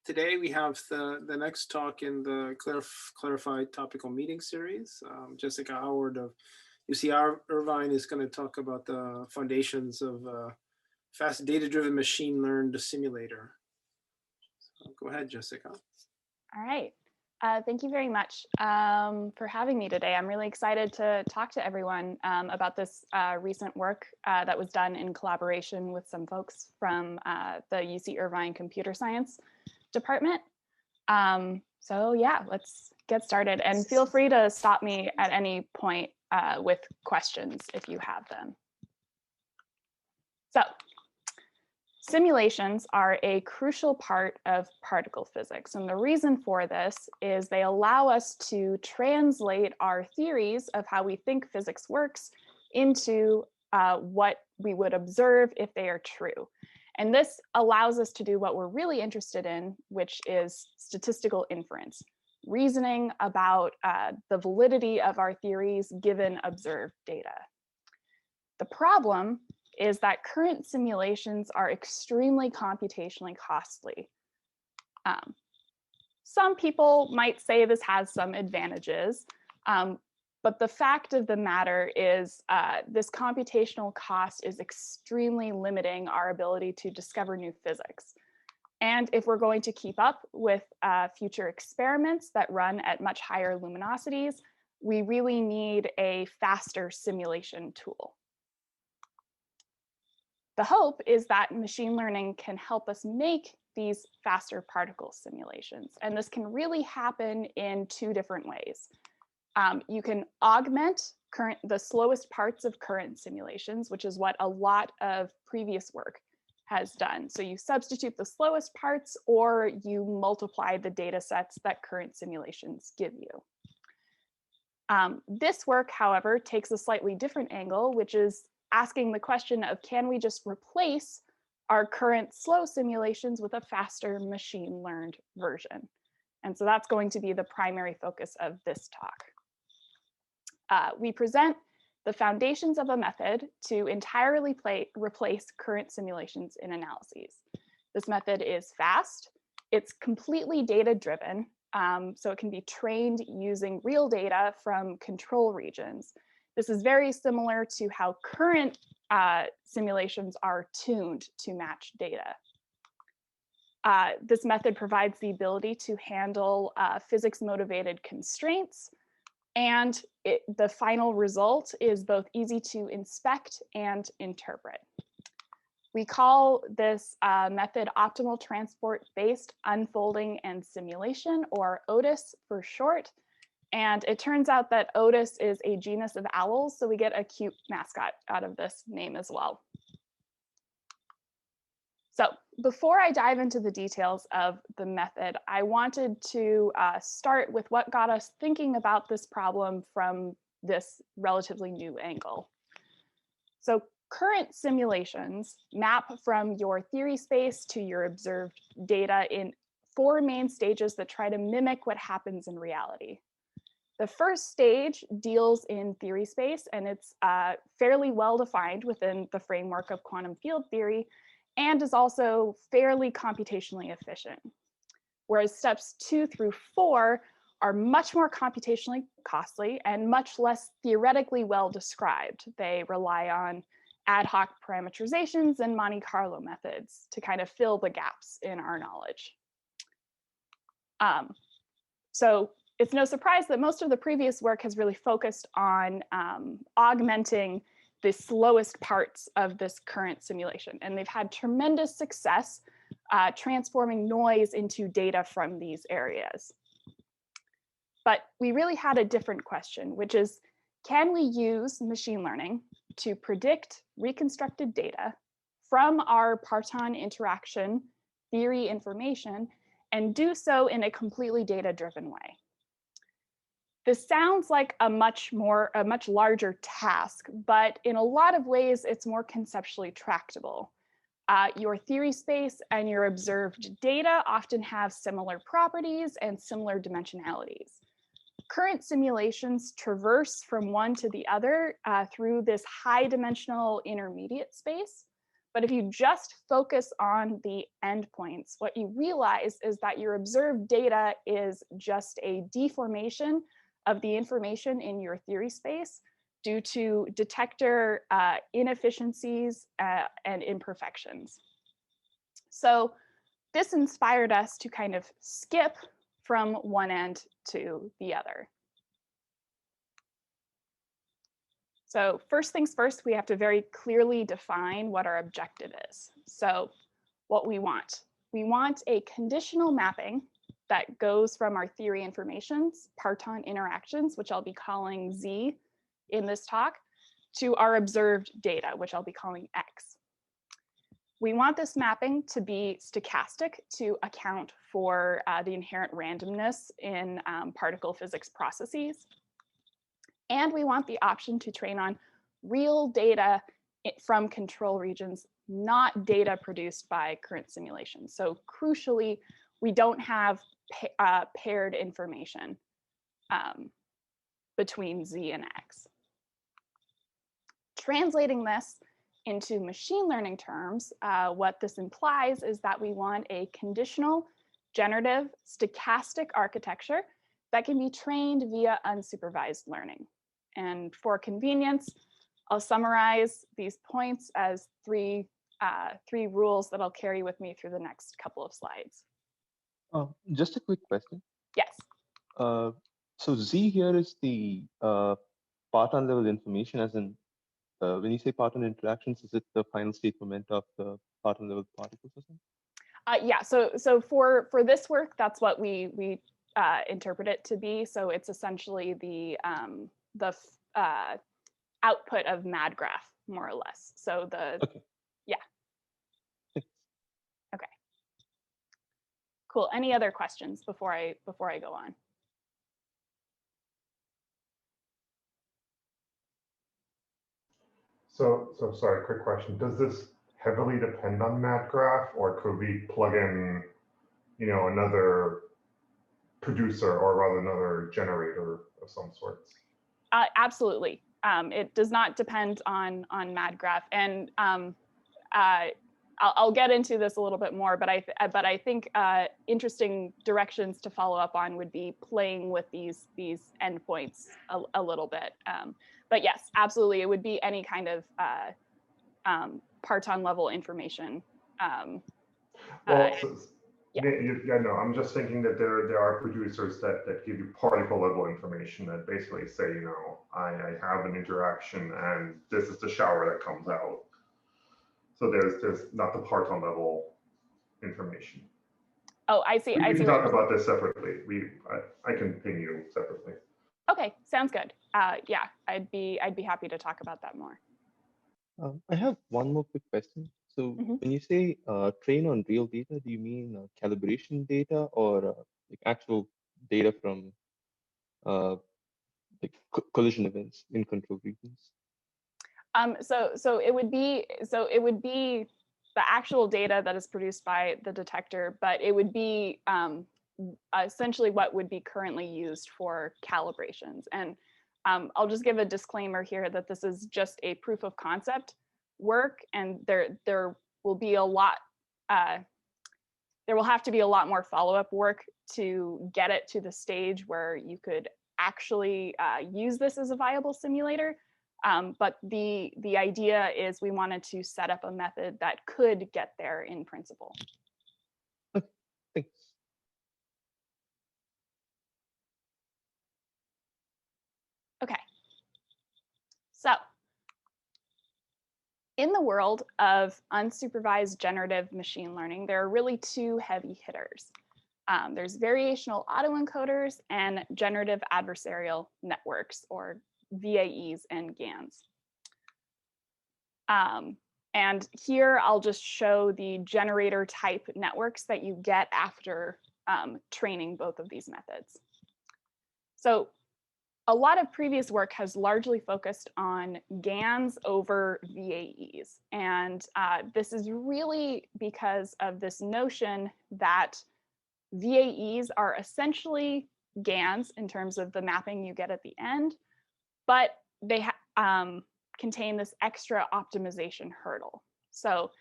Today we have the next talk in the Clarify Topical meeting series. Jessica Howard of UC-Irvine is going to talk about the foundations of fast data-driven machine learned simulator. So go ahead, Jessica. All right. Thank you very much for having me today. I'm really excited to talk to everyone about this recent work that was done in collaboration with some folks from the UC-Irvine Computer Science Department. So yeah, let's get started. And feel free to stop me at any point with questions if you have them. So simulations are a crucial part of particle physics. And the reason for this is they allow us to translate our theories of how we think physics works into what we would observe if they are true. And this allows us to do what we're really interested in, which is statistical inference, reasoning about the validity of our theories given observed data. The problem is that current simulations are extremely computationally costly. Some people might say this has some advantages, but the fact of the matter is this computational cost is extremely limiting our ability to discover new physics. And if we're going to keep up with future experiments that run at much higher luminosities, we really need a faster simulation tool. The hope is that machine learning can help us make these faster particle simulations. And this can really happen in two different ways. You can augment the slowest parts of current simulations, which is what a lot of previous work has done. So you substitute the slowest parts or you multiply the data sets that current simulations give you. This work, however, takes a slightly different angle, which is asking the question of, can we just replace our current slow simulations with a faster machine learned version? And so that's going to be the primary focus of this talk. We present the foundations of a method to entirely replace current simulations in analyses. This method is fast, it's completely data-driven, so it can be trained using real data from control regions. This is very similar to how current simulations are tuned to match data. This method provides the ability to handle physics-motivated constraints, and the final result is both easy to inspect and interpret. We call this method optimal transport-based unfolding and simulation, or OTIS for short. And it turns out that Otis is a genus of owls, so we get a cute mascot out of this name as well. So before I dive into the details of the method, I wanted to start with what got us thinking about this problem from this relatively new angle. So current simulations map from your theory space to your observed data in 4 main stages that try to mimic what happens in reality. The first stage deals in theory space, and it's fairly well defined within the framework of quantum field theory, and is also fairly computationally efficient. Whereas steps 2 through 4 are much more computationally costly and much less theoretically well described. They rely on ad hoc parameterizations and Monte Carlo methods to kind of fill the gaps in our knowledge. So it's no surprise that most of the previous work has really focused on augmenting the slowest parts of this current simulation. And they've had tremendous success transforming noise into data from these areas. But we really had a different question, which is, can we use machine learning to predict reconstructed data from our parton interaction theory information and do so in a completely data-driven way? This sounds like a much larger task, but in a lot of ways, it's more conceptually tractable. Your theory space and your observed data often have similar properties and similar dimensionalities. Current simulations traverse from one to the other through this high dimensional intermediate space, But if you just focus on the endpoints, what you realize is that your observed data is just a deformation of the information in your theory space due to detector inefficiencies and imperfections. So this inspired us to kind of skip from one end to the other. So first things first, we have to very clearly define what our objective is. So what we want a conditional mapping that goes from our theory informations, parton interactions, which I'll be calling Z in this talk, to our observed data, which I'll be calling X. We want this mapping to be stochastic to account for the inherent randomness in particle physics processes. And we want the option to train on real data from control regions, not data produced by current simulations. So crucially, we don't have paired information between Z and X. Translating this into machine learning terms, what this implies is that we want a conditional, generative, stochastic architecture that can be trained via unsupervised learning. And for convenience, I'll summarize these points as three rules that I'll carry with me through the next couple of slides. Just a quick question. Yes. So Z here is the parton level information, as in when you say parton interactions, is it the final state moment of the parton level particle system? Yeah. So for this work, that's what we interpret it to be. So it's essentially the output of MadGraph, more or less. So Okay. Yeah. Okay. Cool. Any other questions before I go on? So sorry, quick question. Does this heavily depend on MadGraph, or could we plug in, another producer, or rather another generator of some sorts? Absolutely. It does not depend on MadGraph, and I'll get into this a little bit more. But I think interesting directions to follow up on would be playing with these endpoints a little bit. But yes, absolutely, it would be any kind of parton level information. No, I'm just thinking that there are producers that give you particle level information that basically say, I have an interaction and this is the shower that comes out. So there's not the parton level information. Oh, I see. We can talk about this separately. I can ping you separately. Okay, sounds good. Yeah, I'd be happy to talk about that more. I have one more quick question. So when you say train on real data, do you mean calibration data or like actual data from like collision events in control regions? So it would be the actual data that is produced by the detector, but it would be essentially what would be currently used for calibrations. And I'll just give a disclaimer here that this is just a proof of concept work, and there will be a lot. There will have to be a lot more follow-up work to get it to the stage where you could actually use this as a viable simulator. But the idea is we wanted to set up a method that could get there in principle. Thanks. Okay. So in the world of unsupervised generative machine learning, there are really two heavy hitters. There's variational autoencoders and generative adversarial networks, or VAEs and GANs. And here I'll just show the generator type networks that you get after training both of these methods. So a lot of previous work has largely focused on GANs over VAEs. And this is really because of this notion that VAEs are essentially GANs in terms of the mapping you get at the end, but they contain this extra optimization hurdle. So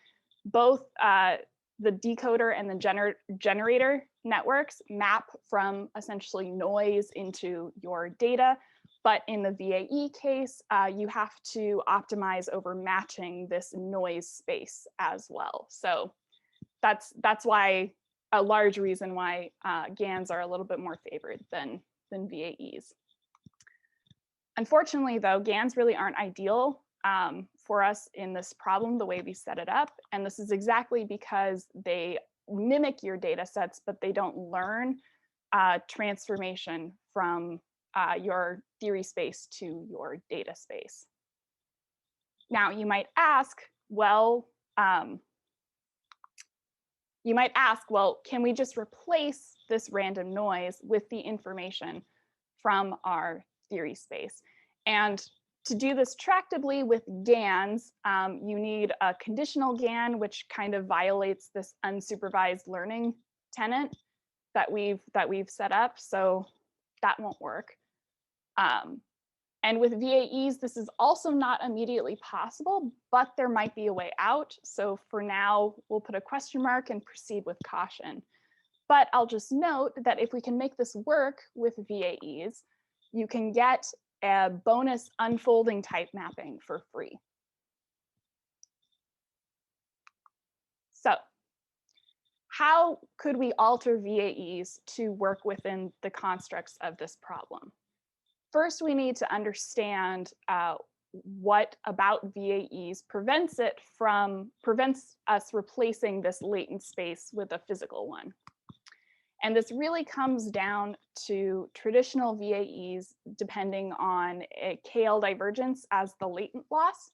both the decoder and the generator networks map from essentially noise into your data. But in the VAE case, you have to optimize over matching this noise space as well. So that's why a large reason why GANs are a little bit more favored than VAEs. Unfortunately, though, GANs really aren't ideal for us in this problem the way we set it up. And this is exactly because they mimic your data sets, but they don't learn transformation from your theory space to your data space. Now, you might ask, well, can we just replace this random noise with the information from our theory space? And to do this tractably with GANs, you need a conditional GAN, which kind of violates this unsupervised learning tenet that we've set up. So that won't work. And with VAEs, this is also not immediately possible, but there might be a way out. So for now, we'll put a question mark and proceed with caution. But I'll just note that if we can make this work with VAEs, you can get a bonus unfolding type mapping for free. So how could we alter VAEs to work within the constructs of this problem? First, we need to understand what about VAEs prevents us replacing this latent space with a physical one. And this really comes down to traditional VAEs depending on a KL divergence as the latent loss.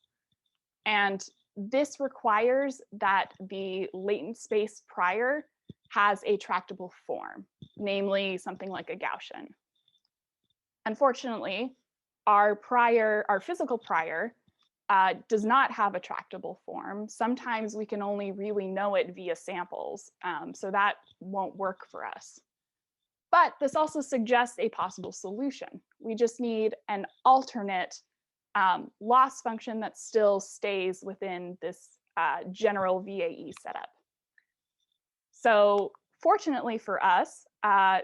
And this requires that the latent space prior has a tractable form, namely something like a Gaussian. Unfortunately, our physical prior does not have a tractable form. Sometimes we can only really know it via samples, so that won't work for us. But this also suggests a possible solution. We just need an alternate loss function that still stays within this general VAE setup. So fortunately for us,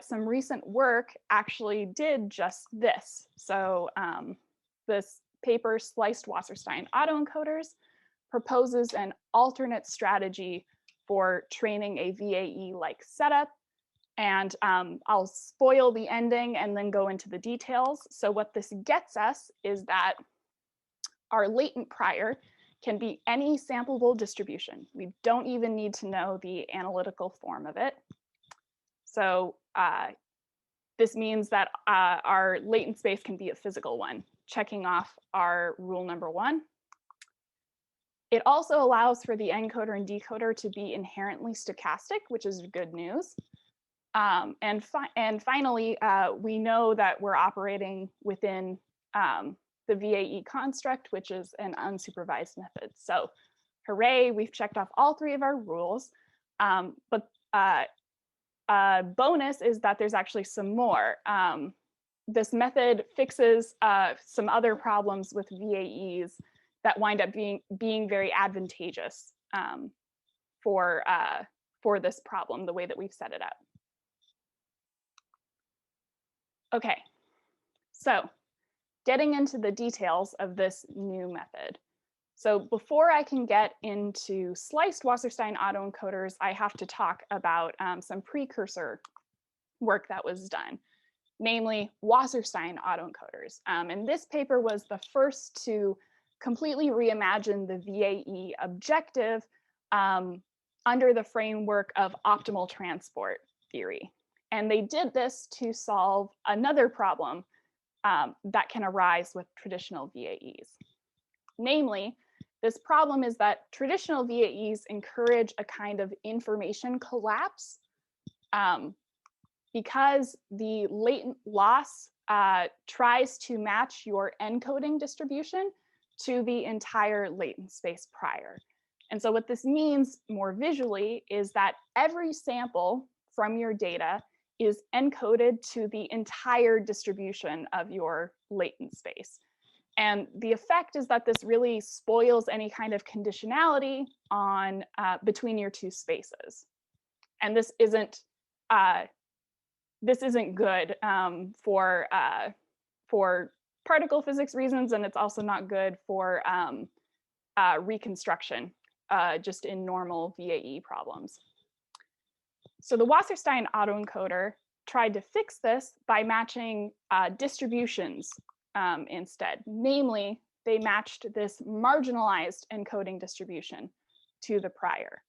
some recent work actually did just this. So this paper, Sliced Wasserstein autoencoders, proposes an alternate strategy for training a VAE-like setup. And I'll spoil the ending and then go into the details. So what this gets us is that our latent prior can be any sampleable distribution. We don't even need to know the analytical form of it. So this means that our latent space can be a physical one, checking off our rule number 1. It also allows for the encoder and decoder to be inherently stochastic, which is good news. And finally, we know that we're operating within the VAE construct, which is an unsupervised method. So hooray, we've checked off all 3 of our rules. But bonus is that there's actually some more. This method fixes some other problems with VAEs that wind up being very advantageous for this problem, the way that we've set it up. Okay, so getting into the details of this new method. So before I can get into sliced Wasserstein autoencoders, I have to talk about some precursor work that was done, namely Wasserstein autoencoders. And this paper was the first to completely reimagine the VAE objective under the framework of optimal transport theory. And they did this to solve another problem that can arise with traditional VAEs. Namely, this problem is that traditional VAEs encourage a kind of information collapse because the latent loss tries to match your encoding distribution to the entire latent space prior. And so what this means more visually is that every sample from your data is encoded to the entire distribution of your latent space. And the effect is that this really spoils any kind of conditionality on between your two spaces. And this isn't good for particle physics reasons, and it's also not good for reconstruction just in normal VAE problems. So the Wasserstein autoencoder tried to fix this by matching distributions instead. Namely, they matched this marginalized encoding distribution to the prior.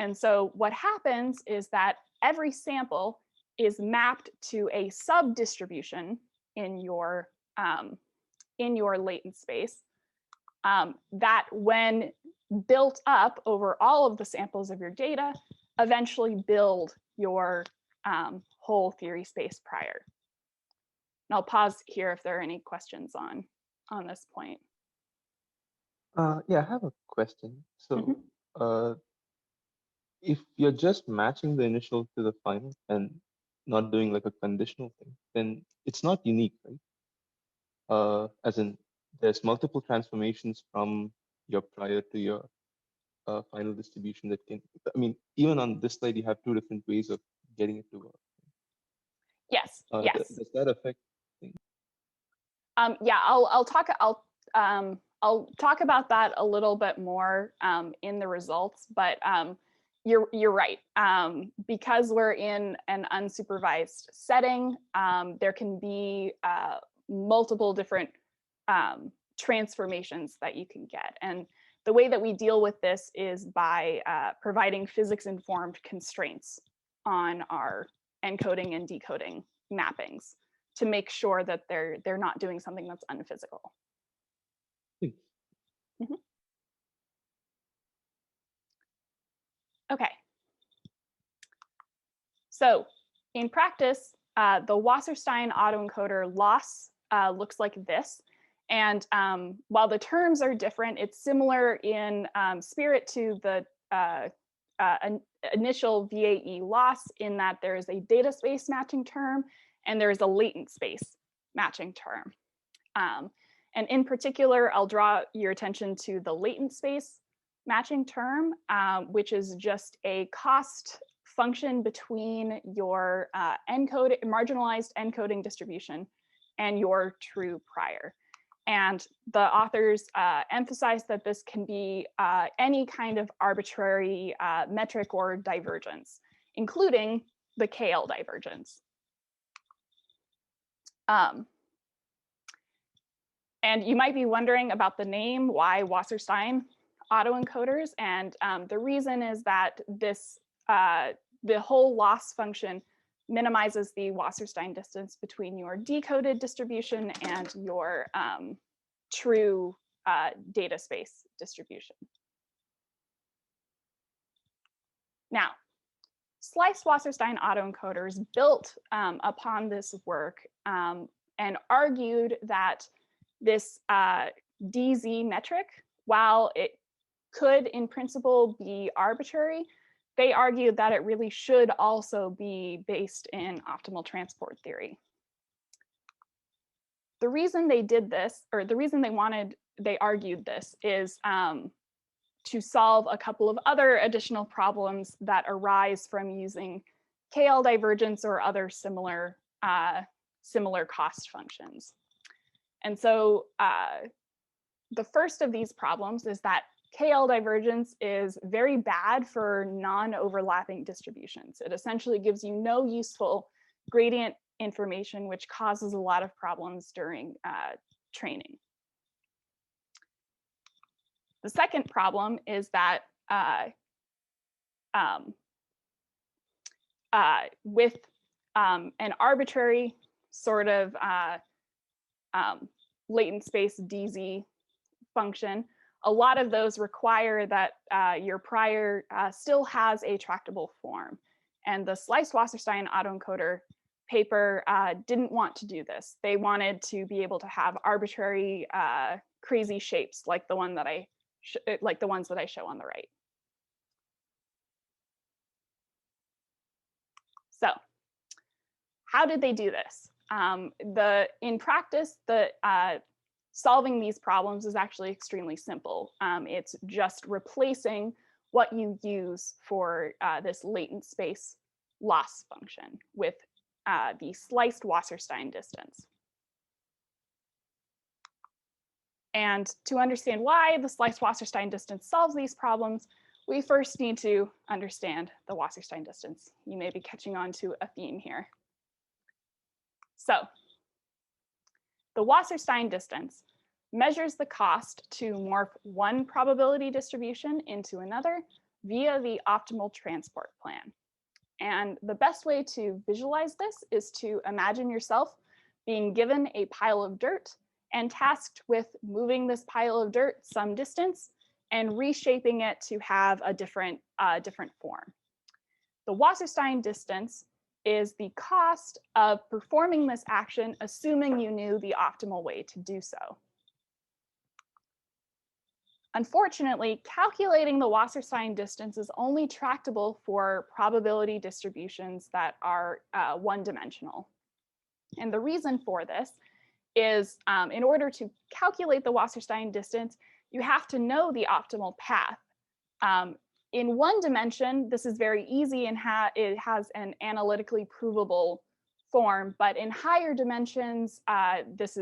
And so what happens is that every sample is mapped to a sub-distribution in your latent space that, when built up over all of the samples of your data, eventually build your whole theory space prior. And I'll pause here if there are any questions on this point. Yeah, I have a question. So if you're just matching the initial to the final and not doing like a conditional thing, then it's not unique, right? As in, there's multiple transformations from your prior to your final distribution that can, I mean, even on this slide, you have two different ways of getting it to work. Yes, yes. Does that affect things? Yeah, I'll talk about that a little bit more in the results, but you're right. Because we're in an unsupervised setting, there can be multiple different transformations that you can get. And the way that we deal with this is by providing physics-informed constraints on our encoding and decoding mappings to make sure that they're not doing something that's unphysical. Okay. So in practice, the Wasserstein autoencoder loss looks like this. And while the terms are different, it's similar in spirit to the initial VAE loss, in that there is a data space matching term and there is a latent space matching term. And in particular, I'll draw your attention to the latent space matching term, which is just a cost function between your marginalized encoding distribution and your true prior. And the authors emphasize that this can be any kind of arbitrary metric or divergence, including the KL divergence. And you might be wondering about the name, why Wasserstein autoencoders. And the reason is that this the whole loss function minimizes the Wasserstein distance between your decoded distribution and your true data space distribution. Now, sliced Wasserstein autoencoders built upon this work and argued that this DZ metric, while it could in principle be arbitrary, they argued that it really should also be based in optimal transport theory. The reason they did this, or the reason they argued this, is to solve a couple of other additional problems that arise from using KL divergence or other similar cost functions. And so the first of these problems is that KL divergence is very bad for non-overlapping distributions. It essentially gives you no useful gradient information, which causes a lot of problems during training. The second problem is that with an arbitrary sort of latent space DZ function, a lot of those require that your prior still has a tractable form. And the sliced Wasserstein autoencoder paper didn't want to do this. They wanted to be able to have arbitrary crazy shapes like the ones that I show on the right. So how did they do this? In practice, the solving these problems is actually extremely simple. It's just replacing what you use for this latent space loss function with the sliced Wasserstein distance. And to understand why the sliced Wasserstein distance solves these problems, we first need to understand the Wasserstein distance. You may be catching on to a theme here. So the Wasserstein distance measures the cost to morph one probability distribution into another via the optimal transport plan. And the best way to visualize this is to imagine yourself being given a pile of dirt and tasked with moving this pile of dirt some distance and reshaping it to have a different form. The Wasserstein distance is the cost of performing this action, assuming you knew the optimal way to do so. Unfortunately, calculating the Wasserstein distance is only tractable for probability distributions that are one-dimensional. And the reason for this is in order to calculate the Wasserstein distance, you have to know the optimal path. In one dimension, this is very easy and it has an analytically provable form, but in higher dimensions, this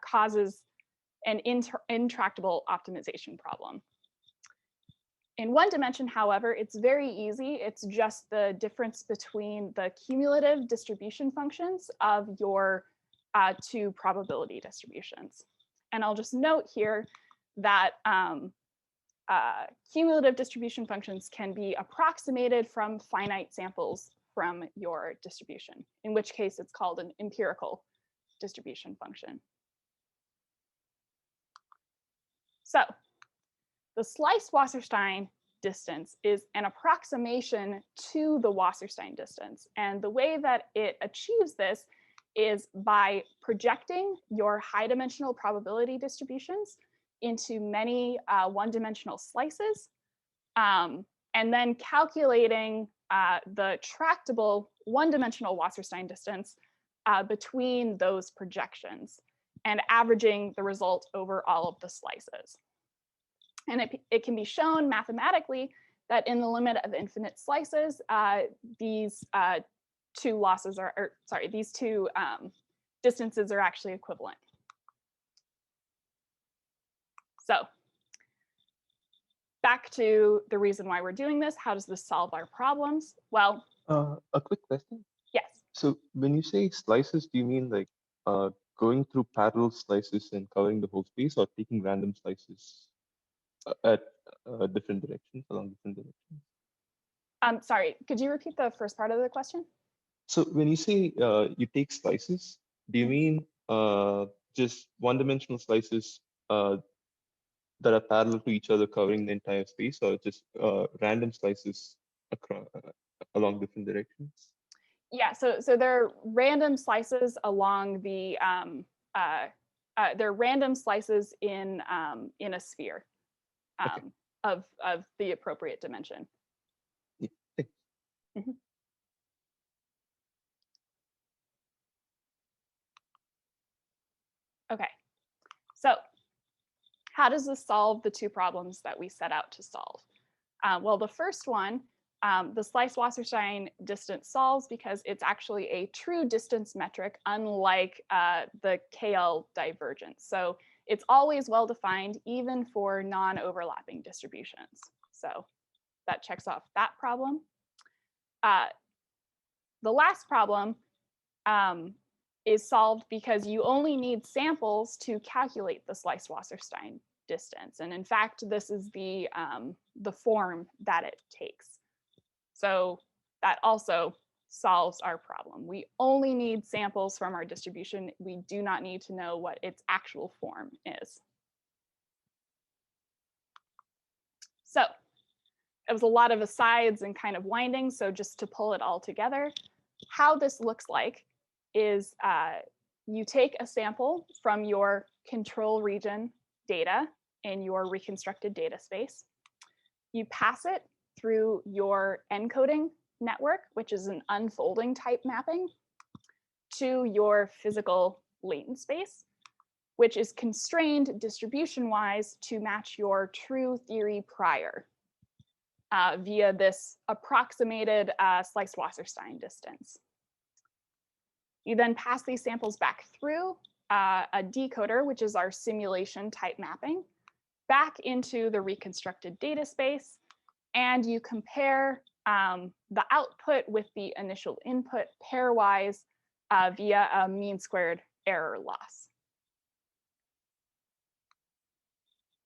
causes an intractable optimization problem. In one dimension, however, it's very easy. It's just the difference between the cumulative distribution functions of your two probability distributions. And I'll just note here that cumulative distribution functions can be approximated from finite samples from your distribution, in which case it's called an empirical distribution function. So the sliced Wasserstein distance is an approximation to the Wasserstein distance. And the way that it achieves this is by projecting your high dimensional probability distributions into many one-dimensional slices, and then calculating the tractable one-dimensional Wasserstein distance between those projections and averaging the result over all of the slices. And it can be shown mathematically that in the limit of infinite slices, these two distances are actually equivalent. So back to the reason why we're doing this. How does this solve our problems? Well, a quick question. yes. So when you say slices, do you mean like going through parallel slices and covering the whole space, or taking random slices at different directions, along different directions? Sorry, could you repeat the first part of the question? So when you say you take slices, do you mean just one-dimensional slices that are parallel to each other covering the entire space, or just random slices across, along different directions? Yeah, so they're random slices along the they're random slices in a sphere Okay. of the appropriate dimension. Yeah, thanks. Mm-hmm. Okay, so how does this solve the two problems that we set out to solve? Well, the first one, the sliced Wasserstein distance solves because it's actually a true distance metric, unlike the KL divergence. So it's always well-defined, even for non-overlapping distributions. So that checks off that problem. The last problem is solved because you only need samples to calculate the sliced Wasserstein distance. And in fact, this is the form that it takes. So that also solves our problem. We only need samples from our distribution. We do not need to know what its actual form is. So it was a lot of asides and kind of windings. So just to pull it all together, how this looks like is you take a sample from your control region data in your reconstructed data space. You pass it through your encoding network, which is an unfolding type mapping, to your physical latent space. which is constrained distribution-wise to match your true theory prior via this approximated sliced Wasserstein distance. You then pass these samples back through a decoder, which is our simulation type mapping, back into the reconstructed data space, and you compare the output with the initial input pairwise via a mean squared error loss.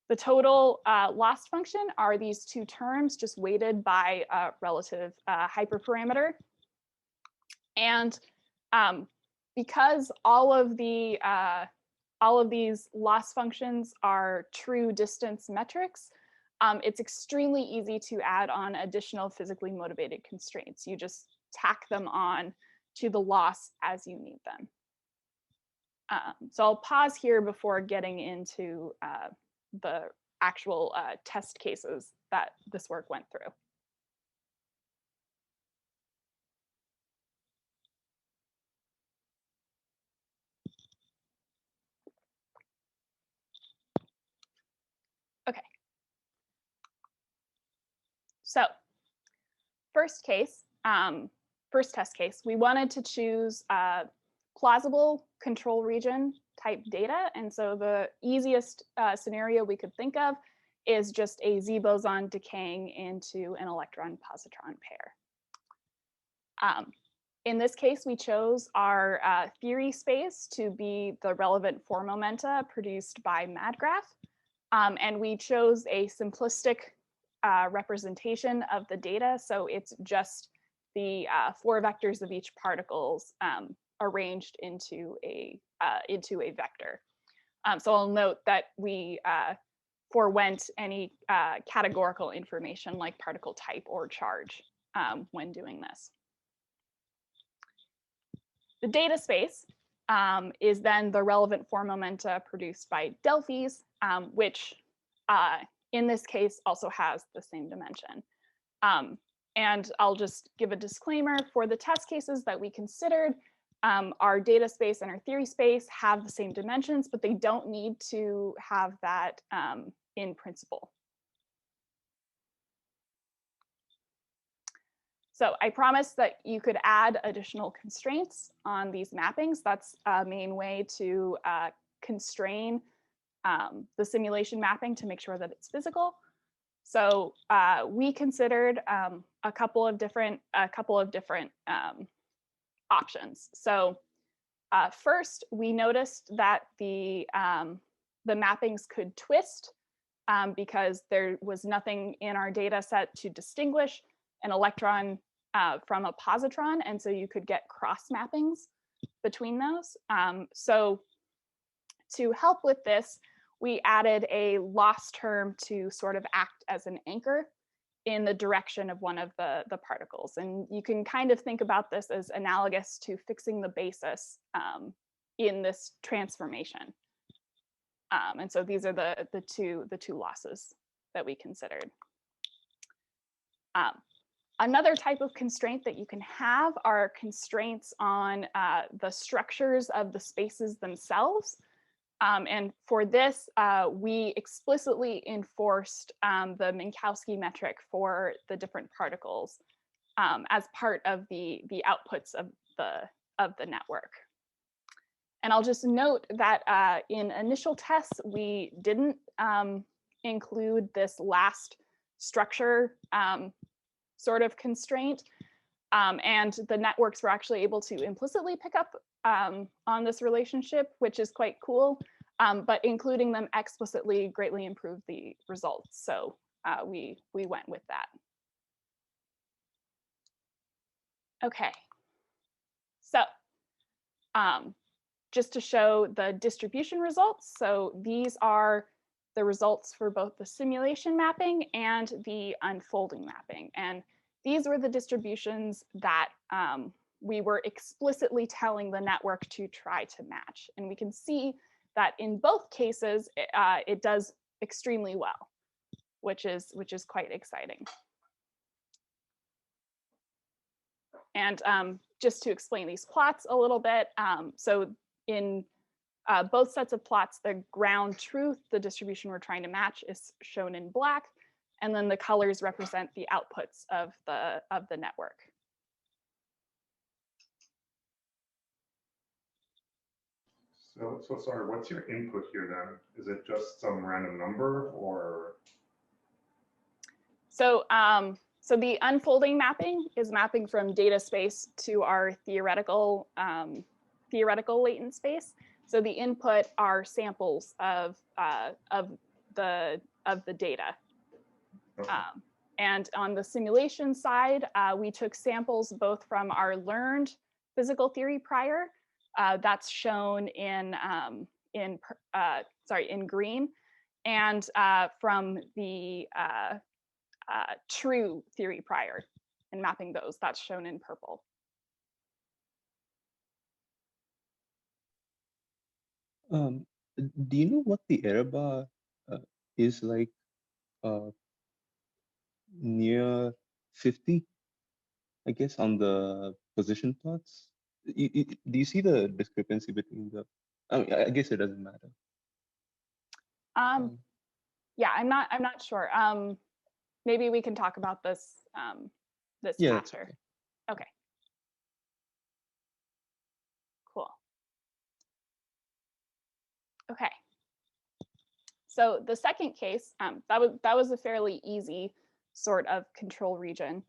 The total loss function are these two terms just weighted by a relative hyperparameter. And because all of these loss functions are true distance metrics, it's extremely easy to add on additional physically motivated constraints. You just tack them on to the loss as you need them. So I'll pause here before getting into the actual test cases that this work went through. Okay. So first test case, we wanted to choose plausible control region type data. And so the easiest scenario we could think of is just a Z boson decaying into an electron-positron pair. In this case, we chose our theory space to be the relevant four momenta produced by MADGraph. And we chose a simplistic representation of the data. So it's just the four vectors of each particles arranged into a vector. So I'll note that we forewent any categorical information like particle type or charge when doing this. The data space is then the relevant four momenta produced by Delphi's, which in this case also has the same dimension. And I'll just give a disclaimer for the test cases that we considered. Our data space and our theory space have the same dimensions, but they don't need to have that in principle. So I promised that you could add additional constraints on these mappings. That's a main way to constrain the simulation mapping to make sure that it's physical. So we considered a couple of different options. So first, we noticed that the mappings could twist because there was nothing in our data set to distinguish an electron from a positron, and so you could get cross mappings between those. So to help with this, we added a loss term to sort of act as an anchor in the direction of one of the particles. And you can kind of think about this as analogous to fixing the basis in this transformation. And so these are the two losses that we considered. Another type of constraint that you can have are constraints on the structures of the spaces themselves. And for this, we explicitly enforced the Minkowski metric for the different particles as part of the outputs of the network. And I'll just note that in initial tests, we didn't include this last structure sort of constraint. And the networks were actually able to implicitly pick up on this relationship, which is quite cool. But including them explicitly greatly improved the results. So we went with that. Okay. So just to show the distribution results. So these are the results for both the simulation mapping and the unfolding mapping. And these were the distributions that we were explicitly telling the network to try to match. And we can see that in both cases, it does extremely well, which is quite exciting. And just to explain these plots a little bit, so in both sets of plots, the ground truth, the distribution we're trying to match, is shown in black, and then the colors represent the outputs of the network. So sorry, what's your input here then? Is it just some random number or? So, so the unfolding mapping is mapping from data space to our theoretical latent space. So the input are samples of the data. Okay. And on the simulation side, we took samples both from our learned physical theory prior, that's shown in green, and from the true theory prior, and mapping those, that's shown in purple. Do you know what the error bar is like near 50, I guess, on the position plots? Do you see the discrepancy between the, I mean, I guess it doesn't matter. Yeah, I'm not sure. Maybe we can talk about this Yeah, after. Okay. Cool. Okay. So the second case, that was a fairly easy sort of control region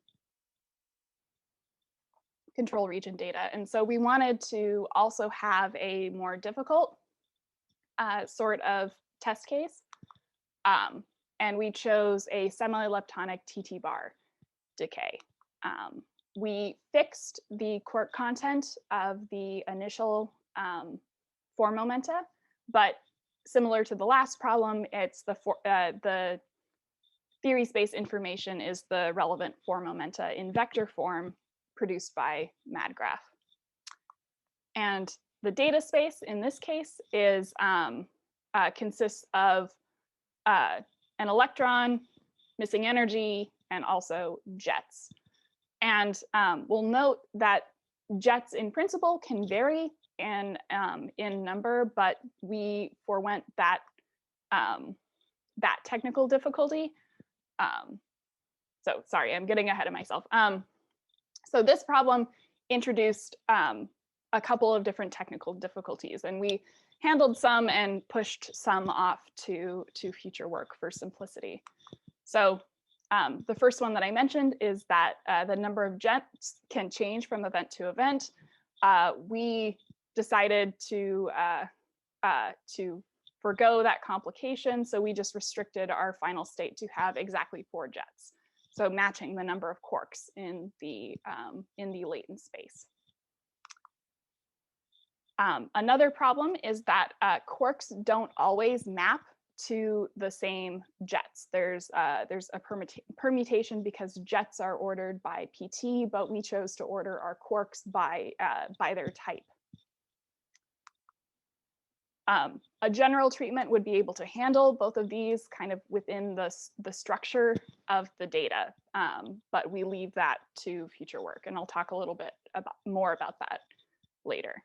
data. And so we wanted to also have a more difficult sort of test case. And we chose a semi-leptonic TBar decay. We fixed the quark content of the initial form momenta, but similar to the last problem, it's the theory space information is the relevant form momenta in vector form produced by MadGraph. And the data space in this case is consists of an electron, missing energy, and also jets. And we'll note that jets in principle can vary in number, but we forewent that technical difficulty. So sorry, I'm getting ahead of myself. So this problem introduced a couple of different technical difficulties, and we handled some and pushed some off to future work for simplicity. So the first one that I mentioned is that the number of jets can change from event to event. We decided to forgo that complication, so we just restricted our final state to have exactly 4 jets. So matching the number of quarks in the latent space. Another problem is that quarks don't always map to the same jets. There's a permutation because jets are ordered by PT, but we chose to order our quarks by their type. A general treatment would be able to handle both of these kind of within the structure of the data, but we leave that to future work, and I'll talk a little bit more about that later.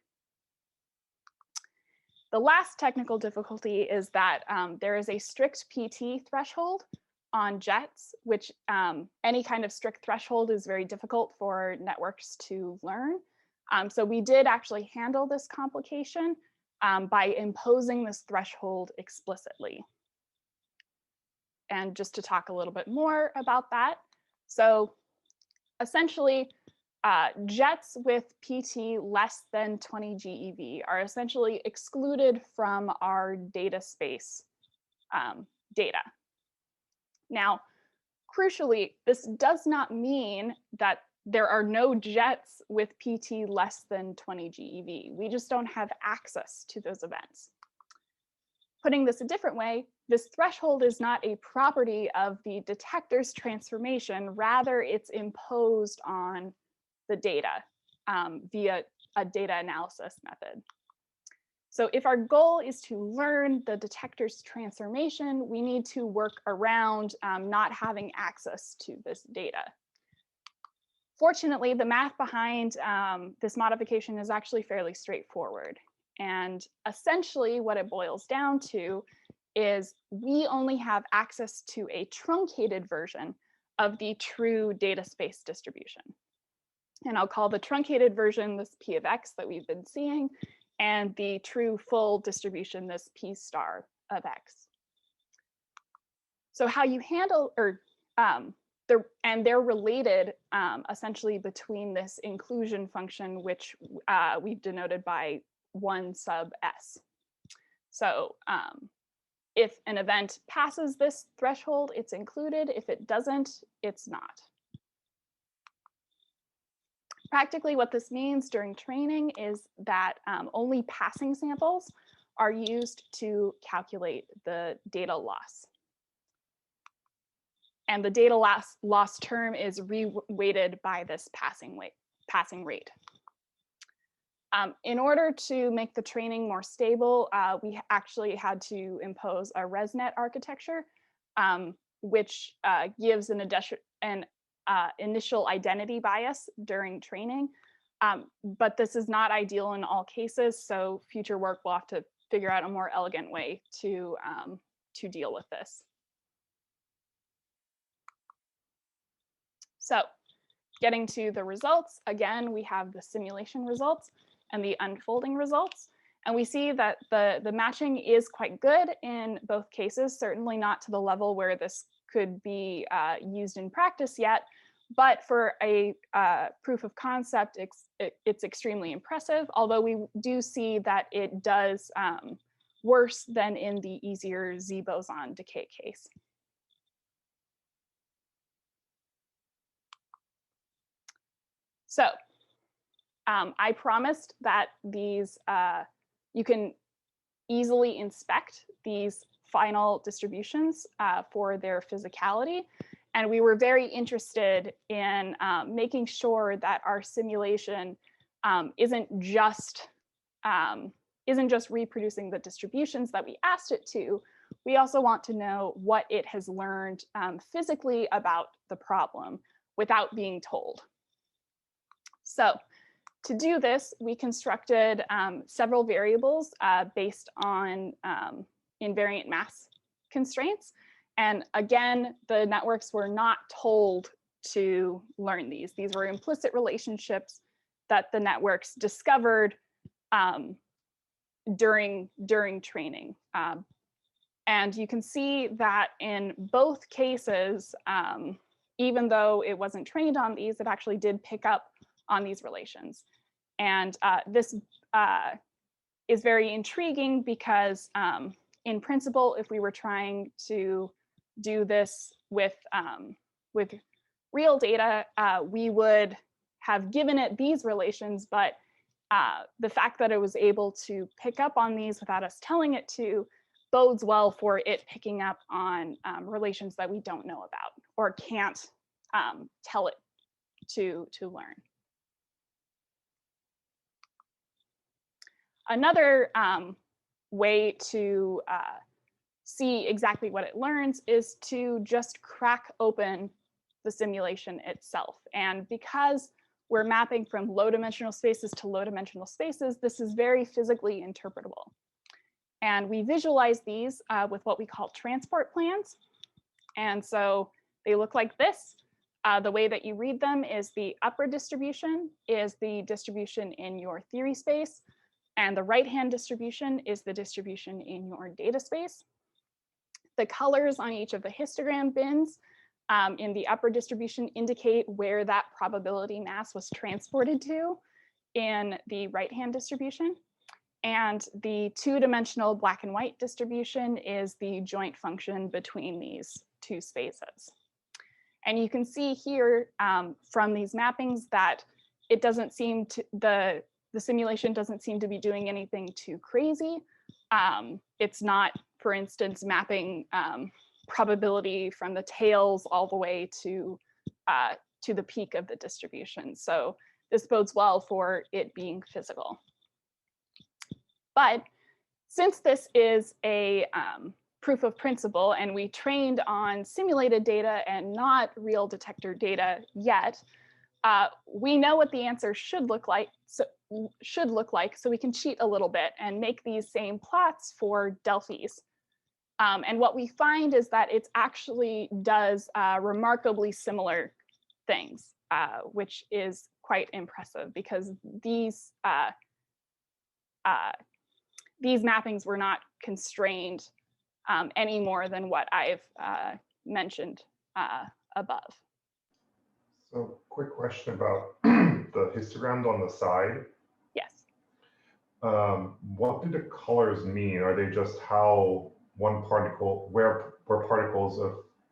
The last technical difficulty is that there is a strict PT threshold on jets, which any kind of strict threshold is very difficult for networks to learn. So we did actually handle this complication by imposing this threshold explicitly. And just to talk a little bit more about that. So essentially, jets with PT less than 20 GeV are essentially excluded from our data space data. Now, crucially, this does not mean that there are no jets with PT less than 20 GeV. We just don't have access to those events. Putting this a different way, this threshold is not a property of the detector's transformation, rather it's imposed on the data via a data analysis method. So if our goal is to learn the detector's transformation, we need to work around not having access to this data. Fortunately, the math behind this modification is actually fairly straightforward. And essentially what it boils down to is we only have access to a truncated version of the true data space distribution. And I'll call the truncated version this P of X that we've been seeing, and the true full distribution this P star of X. So how you handle, or they're related essentially between this inclusion function, which we've denoted by 1 sub S. So if an event passes this threshold, it's included. If it doesn't, it's not. Practically what this means during training is that only passing samples are used to calculate the data loss. And the data loss term is reweighted by this passing rate. In order to make the training more stable, we actually had to impose a ResNet architecture, which gives an initial identity bias during training. But this is not ideal in all cases, so future work will have to figure out a more elegant way to deal with this. So getting to the results, again, we have the simulation results and the unfolding results. And we see that the matching is quite good in both cases, certainly not to the level where this could be used in practice yet, but for a proof of concept, it's extremely impressive, although we do see that it does worse than in the easier Z boson decay case. So I promised that these, you can easily inspect these final distributions for their physicality. And we were very interested in making sure that our simulation isn't just reproducing the distributions that we asked it to. We also want to know what it has learned physically about the problem without being told. So to do this, we constructed several variables based on invariant mass constraints. And again, the networks were not told to learn these. These were implicit relationships that the networks discovered during training. And you can see that in both cases, even though it wasn't trained on these, it actually did pick up on these relations. And this is very intriguing because in principle, if we were trying to do this with real data, we would have given it these relations, but the fact that it was able to pick up on these without us telling it to bodes well for it picking up on relations that we don't know about or can't tell it to learn. Another way to see exactly what it learns is to just crack open the simulation itself. And because we're mapping from low dimensional spaces to low dimensional spaces, this is very physically interpretable. And we visualize these with what we call transport plans. And so they look like this. The way that you read them is the upper distribution is the distribution in your theory space, and the right-hand distribution is the distribution in your data space. The colors on each of the histogram bins in the upper distribution indicate where that probability mass was transported to in the right-hand distribution. And the two-dimensional black and white distribution is the joint function between these two spaces. And you can see here from these mappings that it doesn't seem to, the simulation doesn't seem to be doing anything too crazy. It's not, for instance, mapping probability from the tails all the way to the peak of the distribution. So this bodes well for it being physical. But since this is a proof of principle and we trained on simulated data and not real detector data yet, we know what the answer should look like. So should look like. So we can cheat a little bit and make these same plots for Delphi's. And what we find is that it actually does remarkably similar things, which is quite impressive because these mappings were not constrained any more than what I've mentioned above. So quick question about the histograms on the side. Yes. What do the colors mean? Are they just how one particle, where particles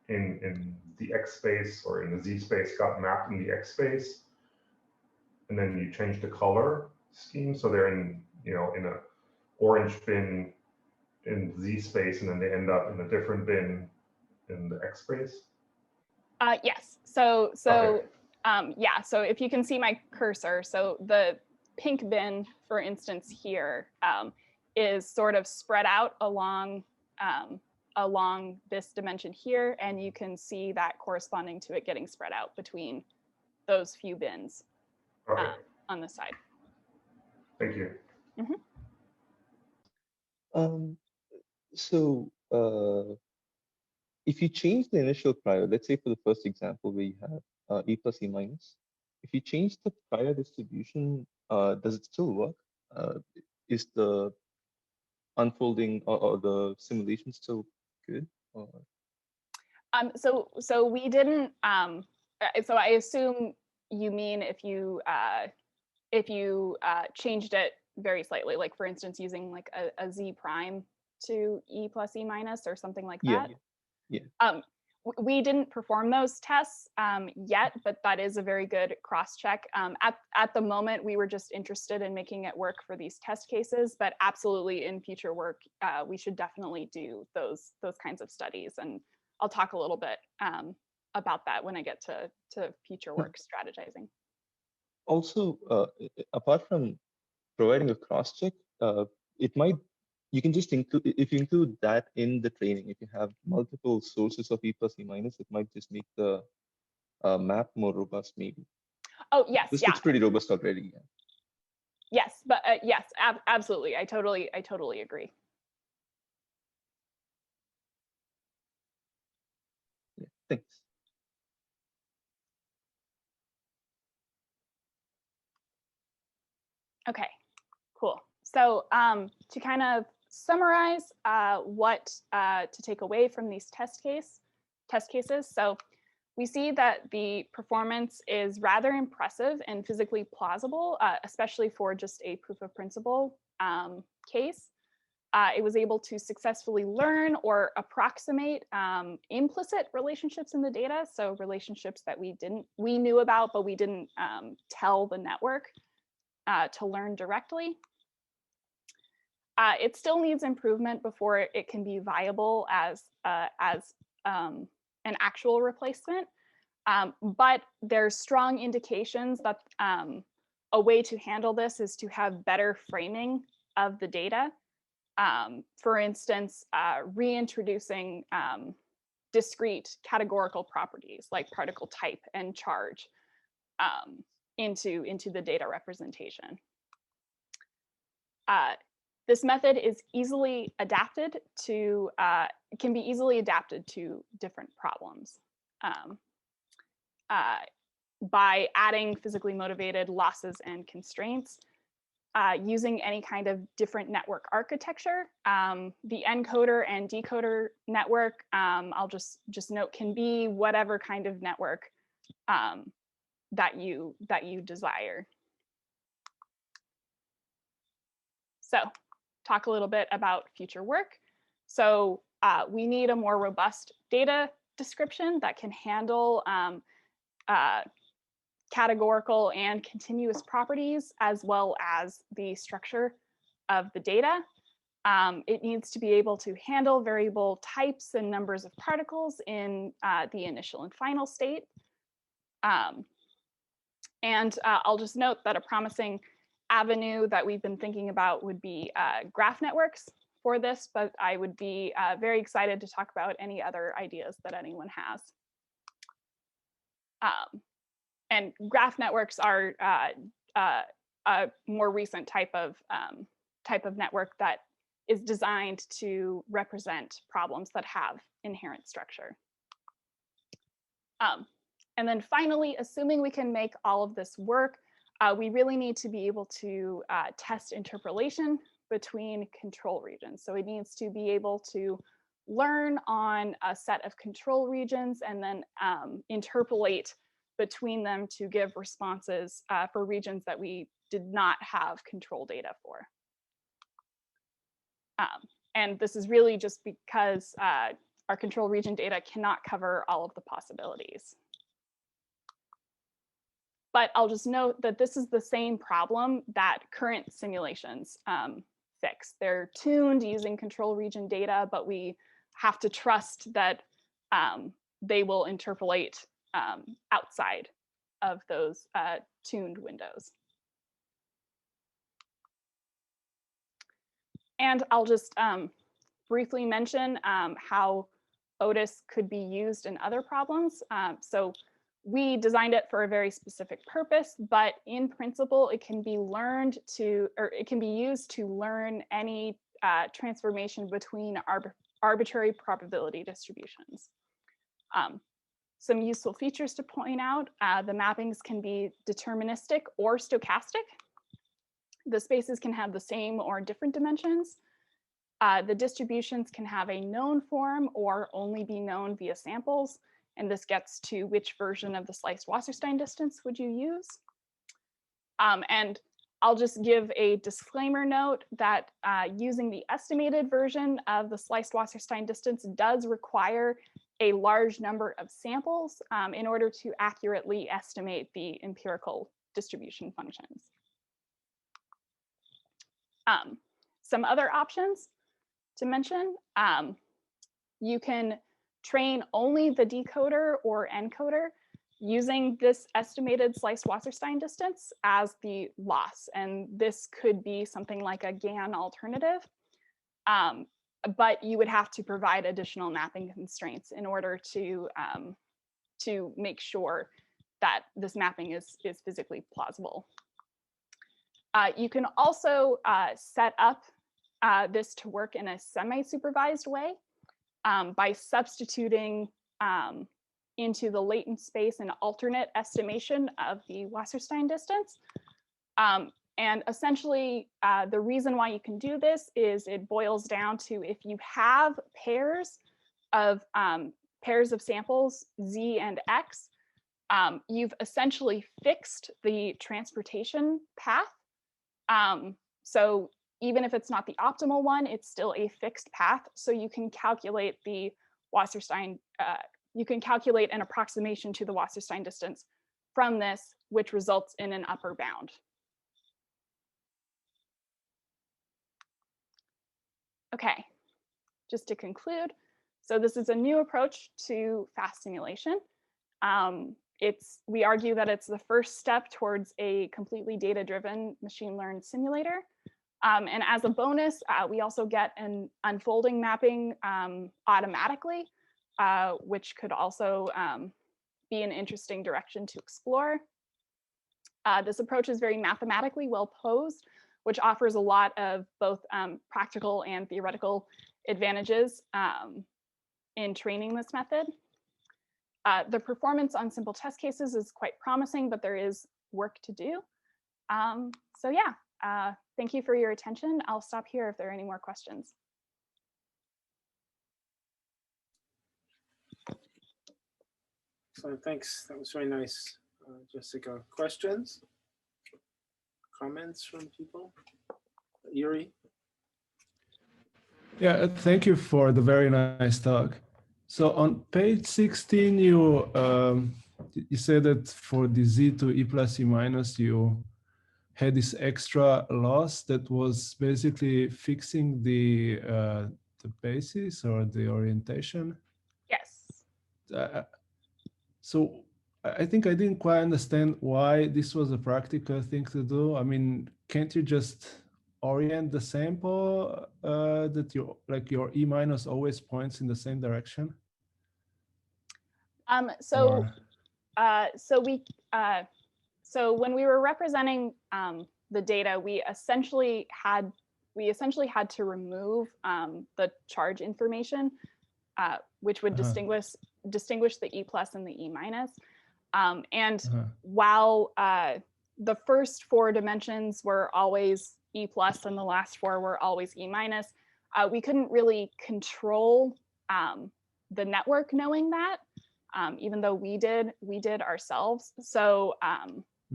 in the X space or in the Z space got mapped in the X space, and then you change the color scheme so they're in a orange bin in Z space, and then they end up in a different bin in the X space? Yes. So Okay. yeah. So if you can see my cursor, so the pink bin, for instance, here is sort of spread out along this dimension here, and you can see that corresponding to it getting spread out between those few bins on the side. Thank you. So if you change the initial prior, let's say for the first example where you have E plus E minus, if you change the prior distribution, does it still work? Is the unfolding or the simulation still good? Or? So we didn't. So I assume you mean if you changed it very slightly, like for instance using like a Z prime to E plus E minus or something like that. Yeah. We didn't perform those tests yet, but that is a very good cross check. At the moment, we were just interested in making it work for these test cases, but absolutely in future work, we should definitely do those kinds of studies. And I'll talk a little bit about that when I get to future work strategizing. Also, apart from providing a cross check, you can just include, if you include that in the training, if you have multiple sources of E plus E minus, it might just make the map more robust, maybe. Oh, yes. This yeah. looks pretty robust already. Yeah. Yes, but yes, absolutely. I totally agree. Yeah, thanks. Okay, cool. So to kind of summarize what to take away from these test cases. So we see that the performance is rather impressive and physically plausible, especially for just a proof of principle case. It was able to successfully learn or approximate implicit relationships in the data. So relationships that we knew about, but we didn't tell the network to learn directly. It still needs improvement before it can be viable as an actual replacement, but there's strong indications that a way to handle this is to have better framing of the data. For instance, reintroducing discrete categorical properties like particle type and charge into the data representation. This method is easily adapted to, can be easily adapted to different problems by adding physically motivated losses and constraints, using any kind of different network architecture. The encoder and decoder network, I'll just note, can be whatever kind of network that you desire. So talk a little bit about future work. So we need a more robust data description that can handle categorical and continuous properties, as well as the structure of the data. It needs to be able to handle variable types and numbers of particles in the initial and final state. And I'll just note that a promising avenue that we've been thinking about would be graph networks for this, but I would be very excited to talk about any other ideas that anyone has. And graph networks are a more recent type of network that is designed to represent problems that have inherent structure. And then finally, assuming we can make all of this work, we really need to be able to test interpolation between control regions. So it needs to be able to learn on a set of control regions and then interpolate between them to give responses for regions that we did not have control data for. And this is really just because our control region data cannot cover all of the possibilities. But I'll just note that this is the same problem that current simulations fix. They're tuned using control region data, but we have to trust that they will interpolate outside of those tuned windows. And I'll just briefly mention how Otis could be used in other problems. So we designed it for a very specific purpose, but in principle, it can be learned to, or it can be used to learn any transformation between arbitrary probability distributions. Some useful features to point out, the mappings can be deterministic or stochastic. The spaces can have the same or different dimensions. The distributions can have a known form or only be known via samples. And this gets to which version of the sliced Wasserstein distance would you use. And I'll just give a disclaimer note that using the estimated version of the sliced Wasserstein distance does require a large number of samples in order to accurately estimate the empirical distribution functions. Some other options to mention, you can train only the decoder or encoder using this estimated sliced Wasserstein distance as the loss. And this could be something like a GAN alternative, but you would have to provide additional mapping constraints in order to make sure that this mapping is physically plausible. You can also set up this to work in a semi-supervised way by substituting into the latent space an alternate estimation of the Wasserstein distance. And essentially, the reason why you can do this is it boils down to if you have pairs of samples, Z and X, you've essentially fixed the transportation path. So even if it's not the optimal one, it's still a fixed path. So you can calculate the Wasserstein, you can calculate an approximation to the Wasserstein distance from this, which results in an upper bound. Okay, just to conclude, so this is a new approach to fast simulation. We argue that it's the first step towards a completely data-driven machine learned simulator. And as a bonus, we also get an unfolding mapping automatically, which could also be an interesting direction to explore. This approach is very mathematically well posed, which offers a lot of both practical and theoretical advantages in training this method. The performance on simple test cases is quite promising, but there is work to do. So yeah, thank you for your attention. I'll stop here if there are any more questions. So thanks, that was very nice, Jessica. Questions? Comments from people? Yuri? Yeah, thank you for the very nice talk. So on page 16, you said that for the Z to E plus E minus, you had this extra loss that was basically fixing the basis or the orientation. Yes. So I think I didn't quite understand why this was a practical thing to do. I mean, can't you just orient the sample that your E minus always points in the same direction? So when we were representing the data, we essentially had to remove the charge information, which would distinguish the E plus and the E minus. And while the first 4 dimensions were always E plus and the last 4 were always E minus, we couldn't really control the network knowing that, even though we did ourselves. So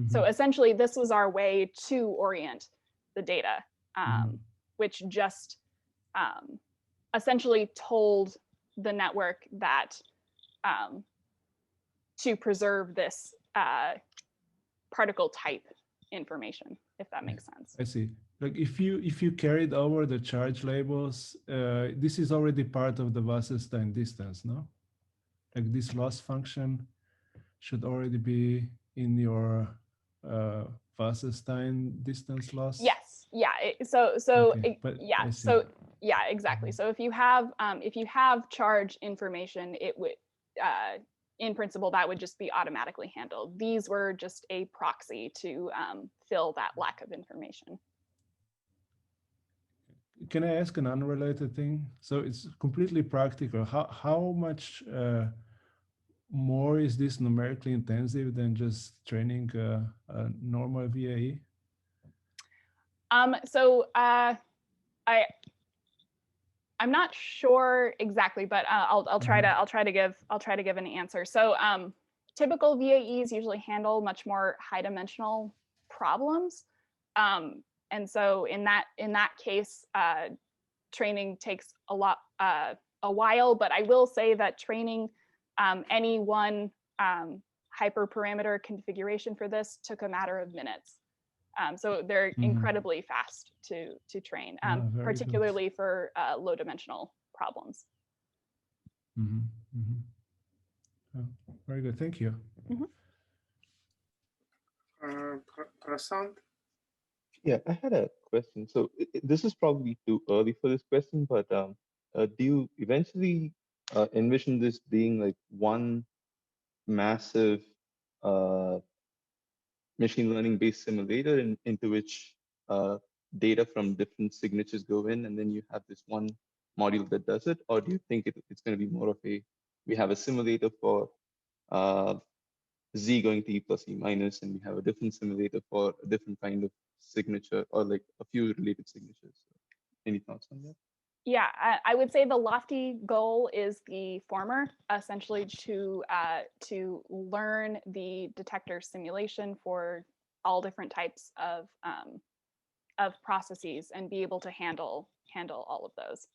so essentially this was our way to orient the data, which just essentially told the network that to preserve this particle type information, if that makes sense. I see. Like if you carried over the charge labels, this is already part of the Wasserstein distance, no? Like this loss function should already be in your Wasserstein distance loss. Yes. Yeah. Yeah, exactly. So if you have charge information, it would in principle that would just be automatically handled. These were just a proxy to fill that lack of information. Can I ask an unrelated thing? So it's completely practical. How much more is this numerically intensive than just training a normal VAE? I'm not sure exactly, but I'll try to give an answer. So typical VAEs usually handle much more high dimensional problems, and so in that case, training takes a while. But I will say that training any one hyperparameter configuration for this took a matter of minutes. So they're incredibly fast to train, particularly for low dimensional problems. Oh, very good, thank you. Prasant? Yeah, I had a question. So this is probably too early for this question, but do you eventually envision this being like one massive machine learning based simulator into which data from different signatures go in, and then you have this one module that does it? Or do you think it's going to be more of we have a simulator for Z going to E plus E minus, and we have a different simulator for a different kind of signature, or like a few related signatures? Any thoughts on that? Yeah, I would say the lofty goal is the former, essentially to learn the detector simulation for all different types of processes and be able to handle all of those.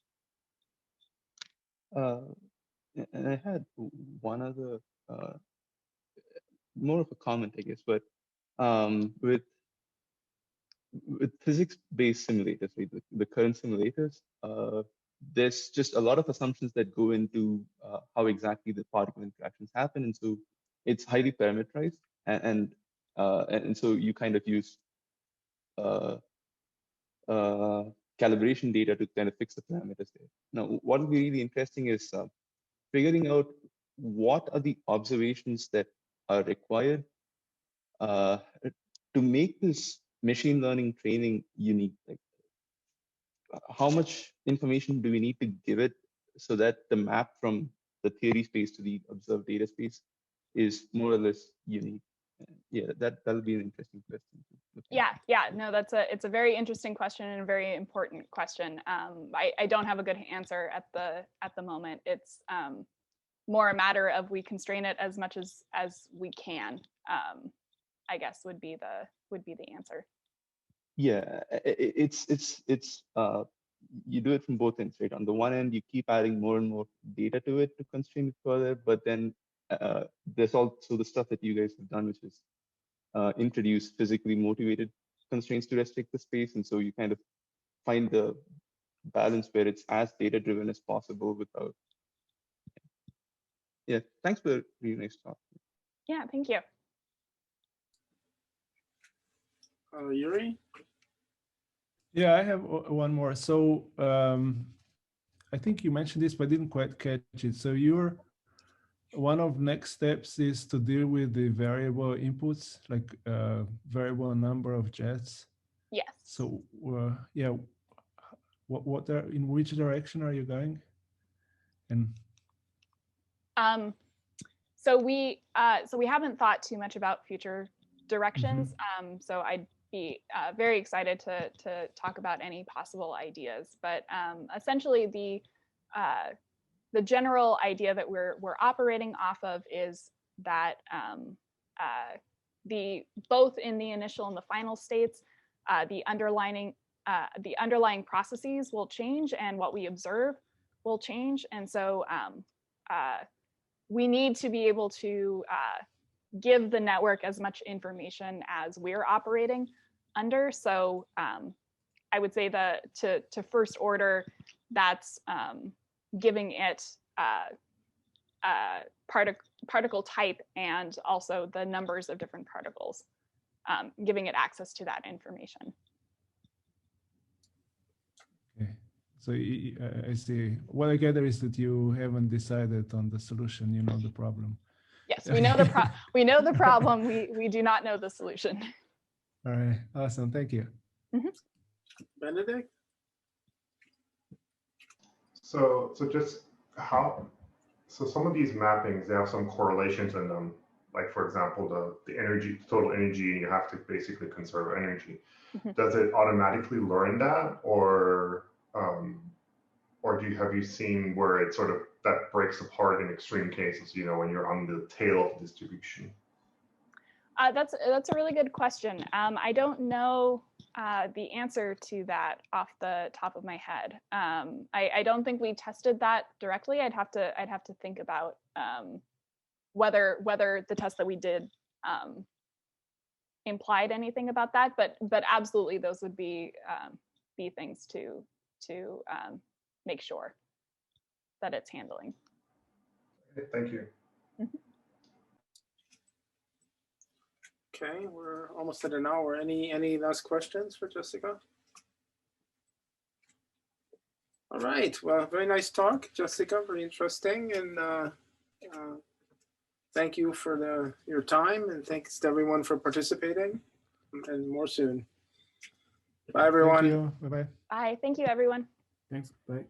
And I had one other, more of a comment, I guess, but with physics-based simulators, right, the current simulators, there's just a lot of assumptions that go into how exactly the particle interactions happen, and so it's highly parameterized, and so you kind of use calibration data to kind of fix the parameters there. Now, what will be really interesting is figuring out what are the observations that are required to make this machine learning training unique. Like, how much information do we need to give it so that the map from the theory space to the observed data space is more or less unique? Yeah, that'll be an interesting question. Yeah, no, it's a very interesting question and a very important question. I don't have a good answer at the moment. It's more a matter of we constrain it as much as we can. I guess would be the answer. Yeah, it's you do it from both ends, right? On the one end, you keep adding more and more data to it to constrain it further, but then there's also the stuff that you guys have done, which is introduce physically motivated constraints to restrict the space, and so you kind of find the balance where it's as data driven as possible without. Yeah, thanks for a really nice talk. Yeah, thank you. Yuri? Yeah, I have one more. So I think you mentioned this, but I didn't quite catch it. So one of next steps is to deal with the variable inputs, like variable number of jets. Yes. So yeah, in which direction are you going? And so we haven't thought too much about future directions. So I'd be very excited to talk about any possible ideas. But essentially, the general idea that we're operating off of is that both in the initial and the final states, the underlying processes will change and what we observe will change. And so we need to be able to give the network as much information as we're operating under. So I would say that to first order, that's giving it particle type and also the numbers of different particles, giving it access to that information. okay. So I see. What I gather is that you haven't decided on the solution. You know the problem. Yes, we know we know the problem. We do not know the solution. All right. Awesome. Thank you. Benedict? So just so some of these mappings, they have some correlations in them. Like for example, the energy, total energy, and you have to basically conserve energy. Does it automatically learn that, or have you seen where it sort of that breaks apart in extreme cases? You know, when you're on the tail of the distribution. That's a really good question. I don't know the answer to that off the top of my head. I don't think we tested that directly. I'd have to think about whether the test that we did implied anything about that. But absolutely, those would be things to make sure that it's handling. Thank you. Okay, we're almost at an hour. Any last questions for Jessica? All right. Well, very nice talk, Jessica. Very interesting, and thank you for your time, and thanks to everyone for participating. And more soon. Bye, everyone. Thank you. Bye-bye. Bye. Thank you, everyone. Thanks. Bye.